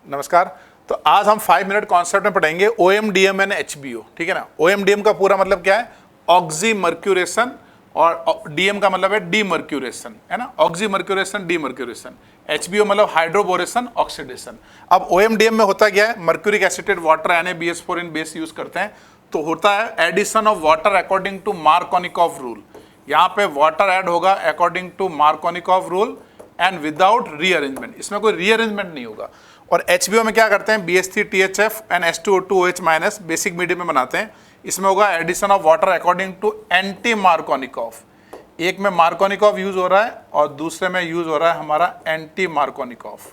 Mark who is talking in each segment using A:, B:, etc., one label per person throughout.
A: नमस्कार। तो आज हम 5 मिनट कॉन्सेप्ट में पढ़ेंगे OMDM एंड HBO। ठीक है ना। OMDM का पूरा मतलब क्या है? ऑक्सीमर्क्यूरेशन, और DM का मतलब है डीमर्क्यूरेशन, है ना। Oxymercuration, demercuration. HBO मतलब हाइड्रोबोरेशन, ऑक्सीडेशन। अब OMDM में होता क्या है? Mercuric acetate water NaBH4 in base use करते हैं, तो होता है addition of water according to Markovnikov rule. यहाँ पे वाटर ऐड होगा according to Markovnikov rule and without rearrangement. इसमें कोई रीअरेंजमेंट नहीं होगा। और HBO में क्या करते हैं? BH3THF and H2O2OH minus basic medium में बनाते हैं। इसमें होगा addition of water according to anti Markovnikov. एक में मार्कोनिकॉफ यूज हो रहा है और दूसरे में यूज हो रहा है हमारा एंटी मार्कोनिकॉफ।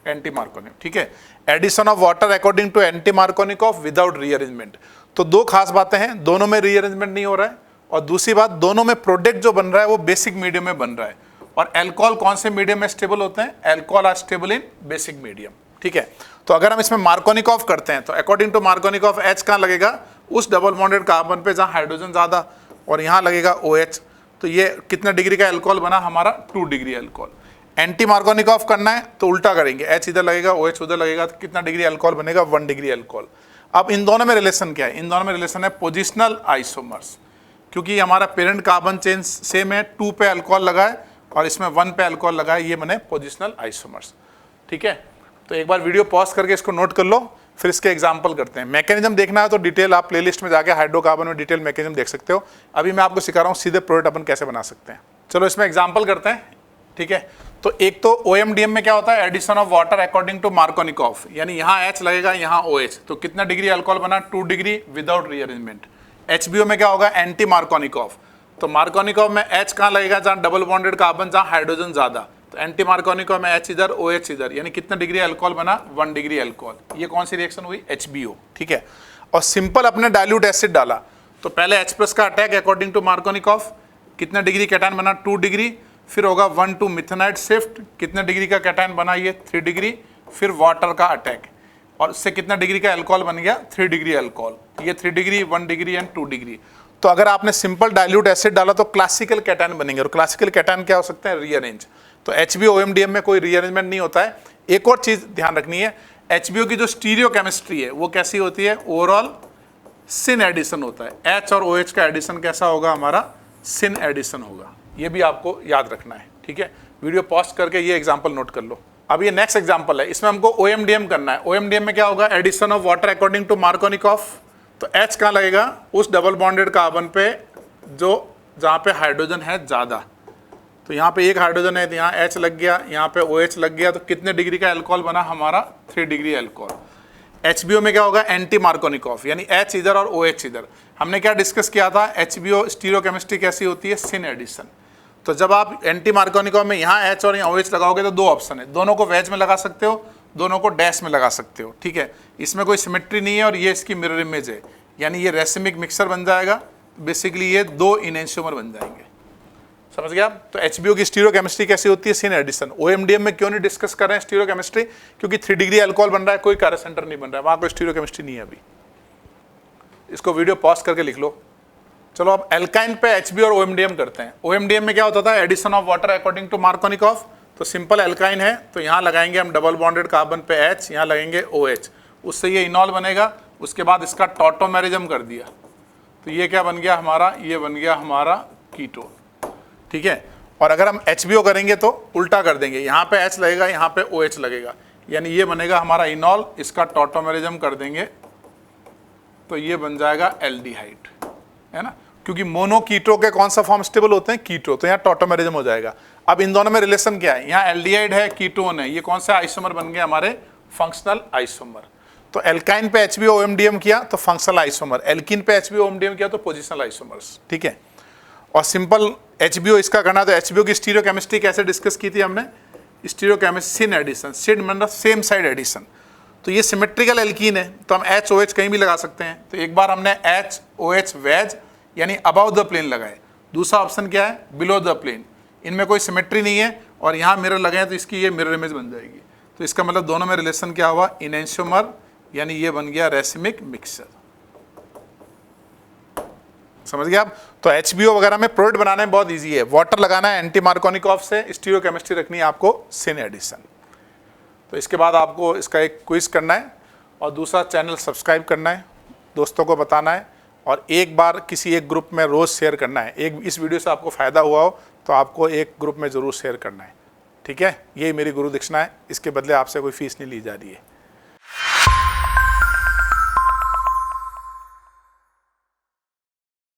A: एंटी मार्कोनिकॉफ, ठीक है। Addition of water according to anti Markovnikov without rearrangement. तो दो खास बातें हैं, दोनों में रीअरेंजमेंट नहीं हो रहा है, और दूसरी बात, दोनों में प्रोडक्ट जो बन रहा है वो बेसिक मीडियम में बन रहा है। और एल्कोहल कौन से मीडियम में स्टेबल होते हैं? Alcohol are stable in basic medium. ठीक है। तो अगर हम इसमें मार्कोनिकॉफ करते हैं तो अकॉर्डिंग टू मार्कोनिकॉफ H कहाँ लगेगा? उस डबल बॉन्डेड कार्बन पे जहाँ हाइड्रोजन ज़्यादा, और यहाँ लगेगा OH। तो ये कितना डिग्री का एल्कोहल बना हमारा? 2 डिग्री एल्कोहल। एंटी मार्कोनिकॉफ करना है तो उल्टा करेंगे, H इधर लगेगा, OH उधर लगेगा, तो कितना डिग्री एल्कोहल बनेगा? 1 डिग्री एल्कोहल। अब इन दोनों में रिलेशन क्या है? इन दोनों में रिलेशन है पोजिशनल आइसोमर्स। क्योंकि हमारा पेरेंट कार्बन चेन सेम है, 2 पे अल्कोहल लगा है और इसमें 1 पे अल्कोहल लगा है, ये बने पोजिशनल आइसोमर्स। ठीक है। तो एक बार वीडियो पॉज करके इसको नोट कर लो, फिर इसके एग्जांपल करते हैं। मैकेनिज्म देखना है तो डिटेल आप प्लेलिस्ट में जाके हाइड्रोकार्बन में डिटेल मैकेनिज्म देख सकते हो। अभी मैं आपको सिखा रहा हूँ सीधे प्रोडक्ट अपन कैसे बना सकते हैं। चलो इसमें एग्जांपल करते हैं। ठीक है। तो एक तो OMDM में क्या होता है? Addition of water according to Markovnikov, यानी यहाँ H लगेगा, यहाँ OH, तो कितना डिग्री अल्कोहल बना? 2 डिग्री विदाउट रीअरेंजमेंट। HBO में क्या होगा? Anti Markovnikov. तो मार्कोनिकॉफ में H कहाँ लगेगा? जहाँ डबल बॉन्डेड कार्बन, जहाँ हाइड्रोजन ज्यादा। तो एंटी मार्कोनिकॉफ में H इधर, OH इधर, यानी कितना डिग्री अल्कोहल बना? 1 डिग्री अल्कोहल। ये कौन सी रिएक्शन हुई? HBO। ठीक है। और सिंपल अपने डाइल्यूट एसिड डाला, तो पहले H+ का अटैक अकॉर्डिंग टू मार्कोनिकॉफ, कितना डिग्री कैटायन बना? 2 डिग्री। फिर होगा 1,2 मिथेनाइट शिफ्ट, कितने डिग्री का कैटायन बना? ये 3 डिग्री। फिर वाटर का अटैक, और इससे कितना डिग्री का अल्कोहल बन गया? 3 डिग्री अल्कोहल। ये 3 डिग्री, 1 डिग्री एंड 2 डिग्री। तो अगर आपने सिंपल डाइल्यूट एसिड डाला तो क्लासिकल कैटायन बनेंगे, और क्लासिकल कैटायन क्या हो सकते हैं? रीअरेंज। तो HBO OMDM में कोई रीअरेंजमेंट नहीं होता है। एक और चीज ध्यान रखनी है, HBO की जो स्टीरियो केमिस्ट्री है वो कैसी होती है? ओवरऑल सिन एडिशन होता है। H और OH का एडिशन कैसा होगा? हमारा सिन एडिशन होगा। ये भी आपको याद रखना है। ठीक है। वीडियो पॉज करके ये एग्जांपल नोट कर लो। अब ये नेक्स्ट एग्जांपल है, इसमें हमको OMDM करना है। OMDM में क्या होगा? Addition of water according to Markovnikov. तो H कहाँ लगेगा? उस डबल बॉन्डेड कार्बन पे जो जहाँ पे हाइड्रोजन है ज़्यादा। तो यहाँ पे एक हाइड्रोजन है, तो यहाँ H लग गया, यहाँ पे OH लग गया, तो कितने डिग्री का अल्कोहल बना हमारा? 3 डिग्री अल्कोहल। HBO में क्या होगा? एंटी मार्कोनिकॉफ, यानी H इधर और OH इधर। हमने क्या डिस्कस किया था? HBO स्टीरियोकेमिस्ट्री कैसी होती है? Syn addition. तो जब आप एंटी मार्कोनिकॉफ में यहाँ H और यहाँ OH लगाओगे तो 2 ऑप्शन है, दोनों को वेज में लगा सकते हो, दोनों को डैश में लगा सकते हो। ठीक है। इसमें कोई सिमेट्री नहीं है, और ये इसकी मिरर इमेज है, यानी ये रेसिमिक मिक्सर बन जाएगा। बेसिकली ये 2 इनएंशियोमर बन जाएंगे। समझ गया? तो HBO की स्टीरियो केमिस्ट्री कैसी होती है? Syn addition. OMDM में क्यों नहीं डिस्कस कर रहे हैं स्टीरियो केमिस्ट्री? क्योंकि 3 डिग्री अल्कोहल बन रहा है, कोई कार्य सेंटर नहीं बन रहा है, वहां कोई स्टीरियो केमिस्ट्री नहीं है अभी। इसको वीडियो पॉज करके लिख लो। चलो अब एल्काइन पे HBO और OMDM करते हैं। OMDM में क्या होता था? Addition of water according to Markovnikov. तो सिंपल एल्काइन है, तो यहाँ लगाएंगे हम डबल बॉन्डेड कार्बन पे H, यहाँ लगेंगे OH, उससे ये इनॉल बनेगा। उसके बाद इसका टॉटोमेरिज्म कर दिया, तो ये क्या बन गया हमारा? ये बन गया हमारा कीटोन। ठीक है। और अगर हम HBO करेंगे तो उल्टा कर देंगे, यहाँ पे H लगेगा, यहाँ पे OH लगेगा, यानी ये बनेगा हमारा इनॉल, इसका टॉटोमेरिज्म कर देंगे, तो ये बन जाएगा एल्डिहाइड, है ना। क्योंकि मोनो कीटो के कौन सा फॉर्म स्टेबल होते हैं? कीटो, तो यहाँ टॉटोमेरिज्म हो जाएगा। अब इन दोनों में रिलेशन क्या है? यहाँ एल्डिहाइड है, कीटोन है, ये कौन से आइसोमर बन गए? हमारे फंक्शनल आइसोमर। तो एल्काइन पे HBO OMDM किया तो फंक्शनल आइसोमर, एल्किन पे HBO OMDM किया तो पोजिशनल आइसोमर्स। ठीक है। और सिंपल HBO इसका करना, तो HBO की स्टीरियो केमिस्ट्री कैसे डिस्कस की थी हमने? Stereochemistry syn addition. Syn मतलब सेम साइड एडिशन। तो ये सिमेट्रिकल एल्कीन है, तो हम HOH कहीं भी लगा सकते हैं। तो एक बार हमने HOH वेज यानी अबाउ द प्लेन लगाए। दूसरा ऑप्शन क्या है? Below the plane. इनमें कोई सिमेट्री नहीं है, और यहाँ मिरर लगे हैं, तो इसकी ये मिरर इमेज बन जाएगी। तो इसका मतलब दोनों में रिलेशन क्या हुआ? इनएंशियोमर, यानी ये बन गया रेसिमिक मिक्सर। समझ गए आप। तो HBO वगैरह में प्रोडक्ट बनाने में बहुत इजी है। वाटर लगाना है एंटी मार्कोनिकॉफ से, स्टीरियोकेमिस्ट्री रखनी है आपको सिन एडिशन। तो इसके बाद आपको इसका एक क्विज करना है और दूसरा चैनल सब्सक्राइब करना है, दोस्तों को बताना है और एक बार किसी एक ग्रुप में रोज़ शेयर करना है। एक इस वीडियो से आपको फ़ायदा हुआ हो तो आपको एक ग्रुप में ज़रूर शेयर करना है, ठीक है। ये मेरी गुरु दक्षिणा है, इसके बदले आपसे कोई फीस नहीं ली जा रही है।